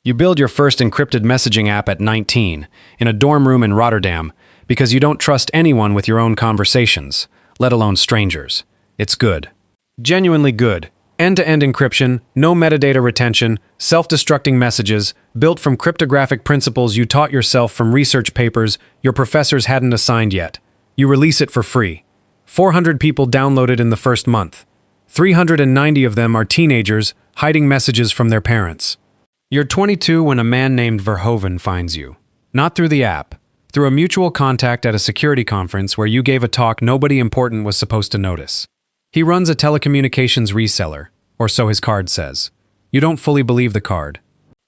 You build your first encrypted messaging app at 19, in a dorm room in Rotterdam, because you don't trust anyone with your own conversations, let alone strangers. It's good. Genuinely good. End-to-end encryption, no metadata retention, self-destructing messages, built from cryptographic principles you taught yourself from research papers your professors hadn't assigned yet. You release it for free. 400 people download it in the first month. 390 of them are teenagers hiding messages from their parents. You're 22 when a man named Verhoeven finds you. Not through the app, through a mutual contact at a security conference where you gave a talk nobody important was supposed to notice. He runs a telecommunications reseller, or so his card says. You don't fully believe the card.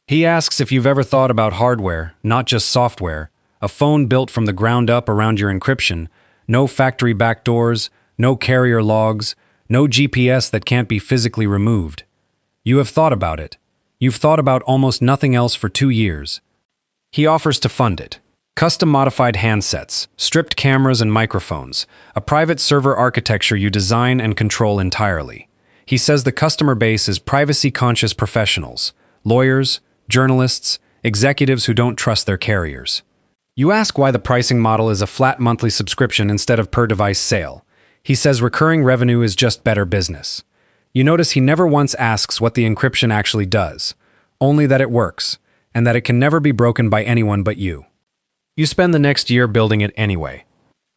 He asks if you've ever thought about hardware, not just software, a phone built from the ground up around your encryption, no factory backdoors, no carrier logs, no GPS that can't be physically removed. You have thought about it. You've thought about almost nothing else for 2 years. He offers to fund it. Custom-modified handsets, stripped cameras and microphones, a private server architecture you design and control entirely. He says the customer base is privacy-conscious professionals, lawyers, journalists, executives who don't trust their carriers. You ask why the pricing model is a flat monthly subscription instead of per-device sale. He says recurring revenue is just better business. You notice he never once asks what the encryption actually does, only that it works, and that it can never be broken by anyone but you. You spend the next year building it anyway.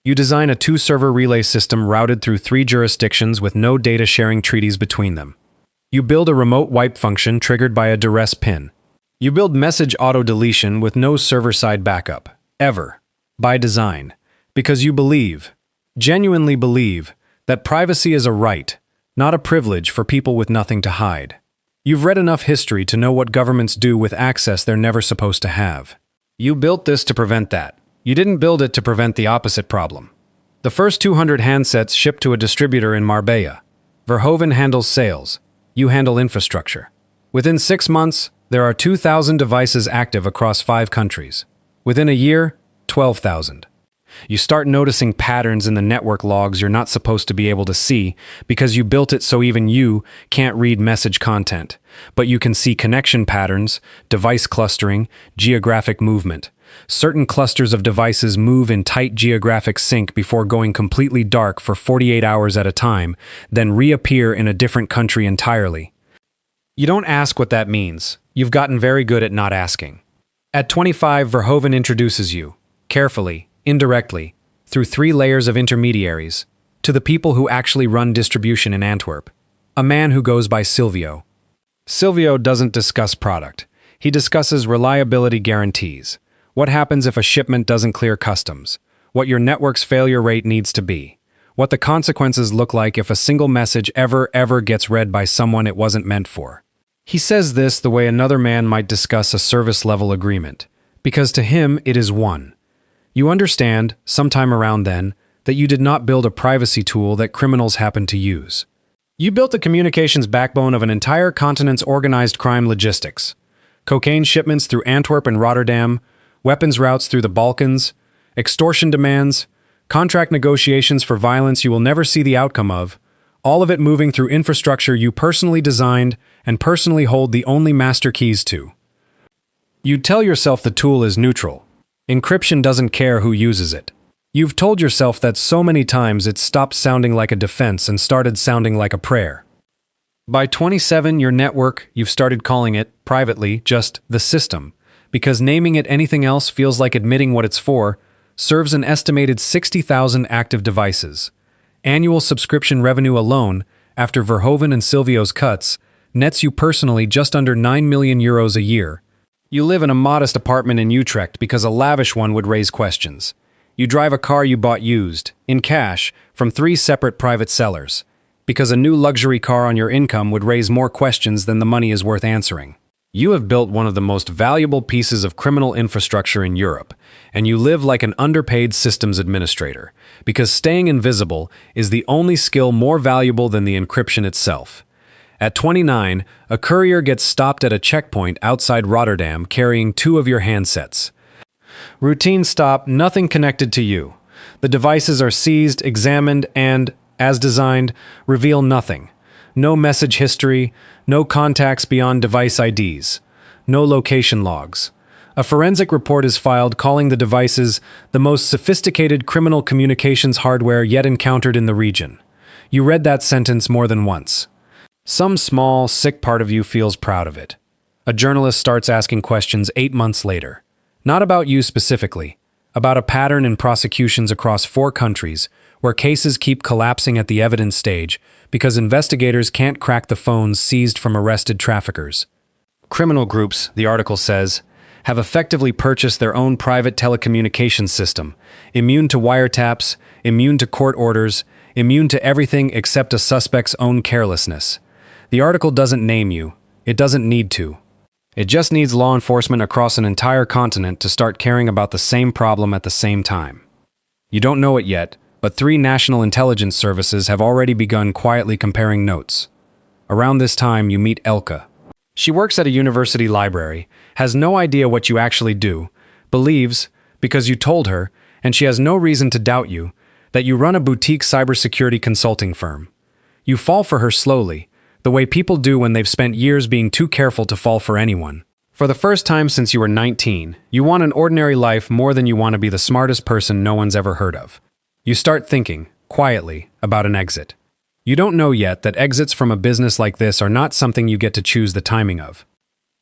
You design a 2-server relay system routed through 3 jurisdictions with no data-sharing treaties between them. You build a remote wipe function triggered by a duress pin. You build message auto-deletion with no server-side backup, ever, by design, because you believe, genuinely believe, that privacy is a right, not a privilege for people with nothing to hide. You've read enough history to know what governments do with access they're never supposed to have. You built this to prevent that. You didn't build it to prevent the opposite problem. The first 200 handsets shipped to a distributor in Marbella. Verhoeven handles sales. You handle infrastructure. Within 6 months, there are 2,000 devices active across 5 countries. Within a year, 12,000. You start noticing patterns in the network logs you're not supposed to be able to see because you built it so even you can't read message content, but you can see connection patterns, device clustering, geographic movement. Certain clusters of devices move in tight geographic sync before going completely dark for 48 hours at a time, then reappear in a different country entirely. You don't ask what that means. You've gotten very good at not asking. At 25, Verhoeven introduces you, carefully, indirectly, through 3 layers of intermediaries, to the people who actually run distribution in Antwerp. A man who goes by Silvio. Silvio doesn't discuss product. He discusses reliability guarantees. What happens if a shipment doesn't clear customs? What your network's failure rate needs to be? What the consequences look like if a single message ever gets read by someone it wasn't meant for? He says this the way another man might discuss a service-level agreement, because to him it is one. You understand, sometime around then, that you did not build a privacy tool that criminals happen to use. You built the communications backbone of an entire continent's organized crime logistics. Cocaine shipments through Antwerp and Rotterdam, weapons routes through the Balkans, extortion demands, contract negotiations for violence you will never see the outcome of, all of it moving through infrastructure you personally designed and personally hold the only master keys to. You tell yourself the tool is neutral. Encryption doesn't care who uses it. You've told yourself that so many times it stopped sounding like a defense and started sounding like a prayer. By 27, your network, you've started calling it, privately, just the system, because naming it anything else feels like admitting what it's for, serves an estimated 60,000 active devices. Annual subscription revenue alone, after Verhoeven and Silvio's cuts, nets you personally just under 9 million euros a year. You live in a modest apartment in Utrecht because a lavish one would raise questions. You drive a car you bought used, in cash, from 3 separate private sellers, because a new luxury car on your income would raise more questions than the money is worth answering. You have built one of the most valuable pieces of criminal infrastructure in Europe, and you live like an underpaid systems administrator, because staying invisible is the only skill more valuable than the encryption itself. At 29, a courier gets stopped at a checkpoint outside Rotterdam carrying 2 of your handsets. Routine stop, nothing connected to you. The devices are seized, examined, and, as designed, reveal nothing. No message history, no contacts beyond device IDs. no location logs. A forensic report is filed calling the devices the most sophisticated criminal communications hardware yet encountered in the region. You read that sentence more than once. Some small, sick part of you feels proud of it. A journalist starts asking questions 8 months later. Not about you specifically, about a pattern in prosecutions across 4 countries where cases keep collapsing at the evidence stage because investigators can't crack the phones seized from arrested traffickers. Criminal groups, the article says, have effectively purchased their own private telecommunications system, immune to wiretaps, immune to court orders, immune to everything except a suspect's own carelessness. The article doesn't name you. It doesn't need to. It just needs law enforcement across an entire continent to start caring about the same problem at the same time. You don't know it yet, but 3 national intelligence services have already begun quietly comparing notes. Around this time, you meet Elke. She works at a university library, has no idea what you actually do, believes, because you told her, and she has no reason to doubt you, that you run a boutique cybersecurity consulting firm. You fall for her slowly, the way people do when they've spent years being too careful to fall for anyone. For the first time since you were 19, you want an ordinary life more than you want to be the smartest person no one's ever heard of. You start thinking, quietly, about an exit. You don't know yet that exits from a business like this are not something you get to choose the timing of.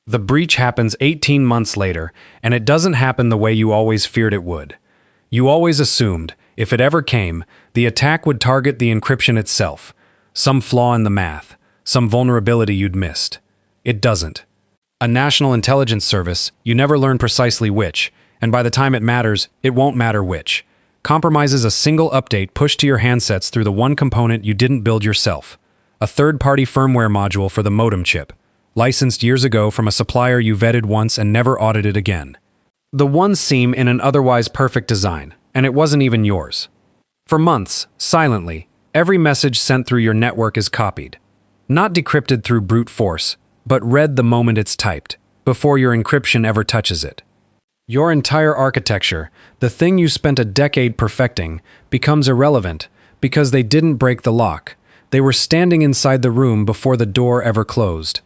The breach happens 18 months later, and it doesn't happen the way you always feared it would. You always assumed, if it ever came, the attack would target the encryption itself, some flaw in the math, some vulnerability you'd missed. It doesn't. A national intelligence service, you never learn precisely which, and by the time it matters, it won't matter which, compromises a single update pushed to your handsets through the one component you didn't build yourself, a third-party firmware module for the modem chip, licensed years ago from a supplier you vetted once and never audited again. The one seam in an otherwise perfect design, and it wasn't even yours. For months, silently, every message sent through your network is copied. Not decrypted through brute force, but read the moment it's typed, before your encryption ever touches it. Your entire architecture, the thing you spent a decade perfecting, becomes irrelevant because they didn't break the lock. They were standing inside the room before the door ever closed.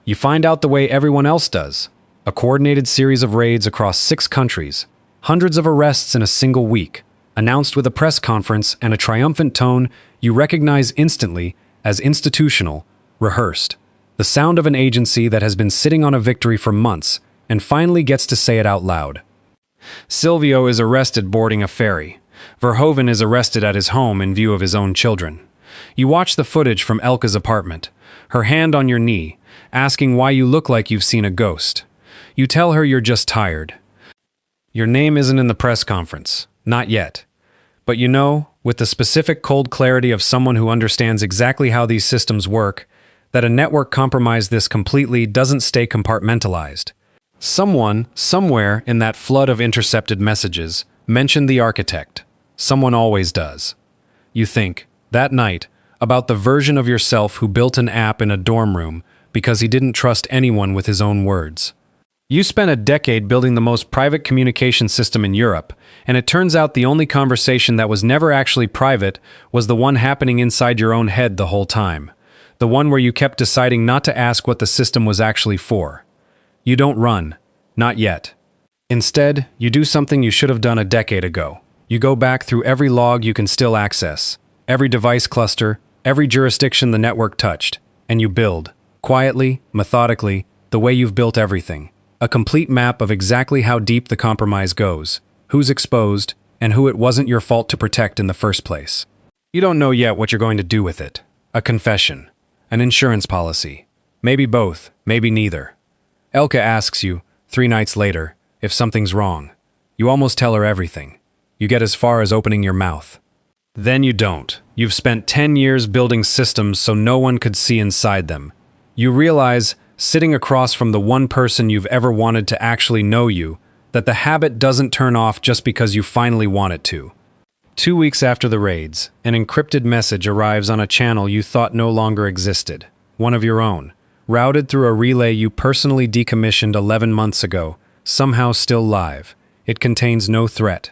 You find out the way everyone else does. A coordinated series of raids across 6 countries, hundreds of arrests in a single week, announced with a press conference and a triumphant tone you recognize instantly as institutional, rehearsed. The sound of an agency that has been sitting on a victory for months and finally gets to say it out loud. Silvio is arrested boarding a ferry. Verhoeven is arrested at his home in view of his own children. You watch the footage from Elke's apartment, her hand on your knee, asking why you look like you've seen a ghost. You tell her you're just tired. Your name isn't in the press conference. Not yet. But you know, with the specific cold clarity of someone who understands exactly how these systems work, that a network compromised this completely doesn't stay compartmentalized. Someone, somewhere in that flood of intercepted messages, mentioned the architect. Someone always does. You think, that night, about the version of yourself who built an app in a dorm room because he didn't trust anyone with his own words. You spent a decade building the most private communication system in Europe, and it turns out the only conversation that was never actually private was the one happening inside your own head the whole time. The one where you kept deciding not to ask what the system was actually for. You don't run. Not yet. Instead, you do something you should have done a decade ago. You go back through every log you can still access, every device cluster, every jurisdiction the network touched, and you build, quietly, methodically, the way you've built everything. A complete map of exactly how deep the compromise goes, who's exposed, and who it wasn't your fault to protect in the first place. You don't know yet what you're going to do with it. A confession. An insurance policy. Maybe both, maybe neither. Elke asks you, 3 nights later, if something's wrong. You almost tell her everything. You get as far as opening your mouth. Then you don't. You've spent 10 years building systems so no one could see inside them. You realize, sitting across from the one person you've ever wanted to actually know you, that the habit doesn't turn off just because you finally want it to. 2 weeks after the raids, an encrypted message arrives on a channel you thought no longer existed, one of your own, routed through a relay you personally decommissioned 11 months ago, somehow still live. It contains no threat.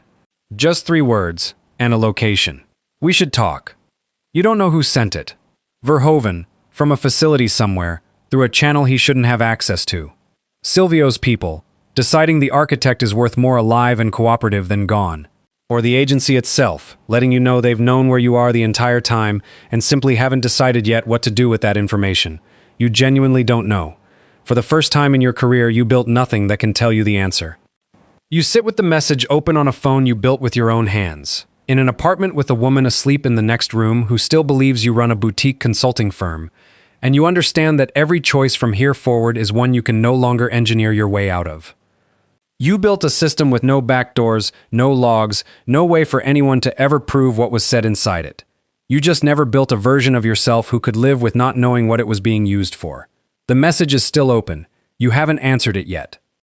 Just 3 words, and a location. We should talk. You don't know who sent it. Verhoeven, from a facility somewhere, through a channel he shouldn't have access to. Silvio's people, deciding the architect is worth more alive and cooperative than gone. Or the agency itself, letting you know they've known where you are the entire time and simply haven't decided yet what to do with that information. You genuinely don't know. For the first time in your career, you built nothing that can tell you the answer. You sit with the message open on a phone you built with your own hands. In an apartment with a woman asleep in the next room who still believes you run a boutique consulting firm, and you understand that every choice from here forward is one you can no longer engineer your way out of. You built a system with no backdoors, no logs, no way for anyone to ever prove what was said inside it. You just never built a version of yourself who could live with not knowing what it was being used for. The message is still open. You haven't answered it yet.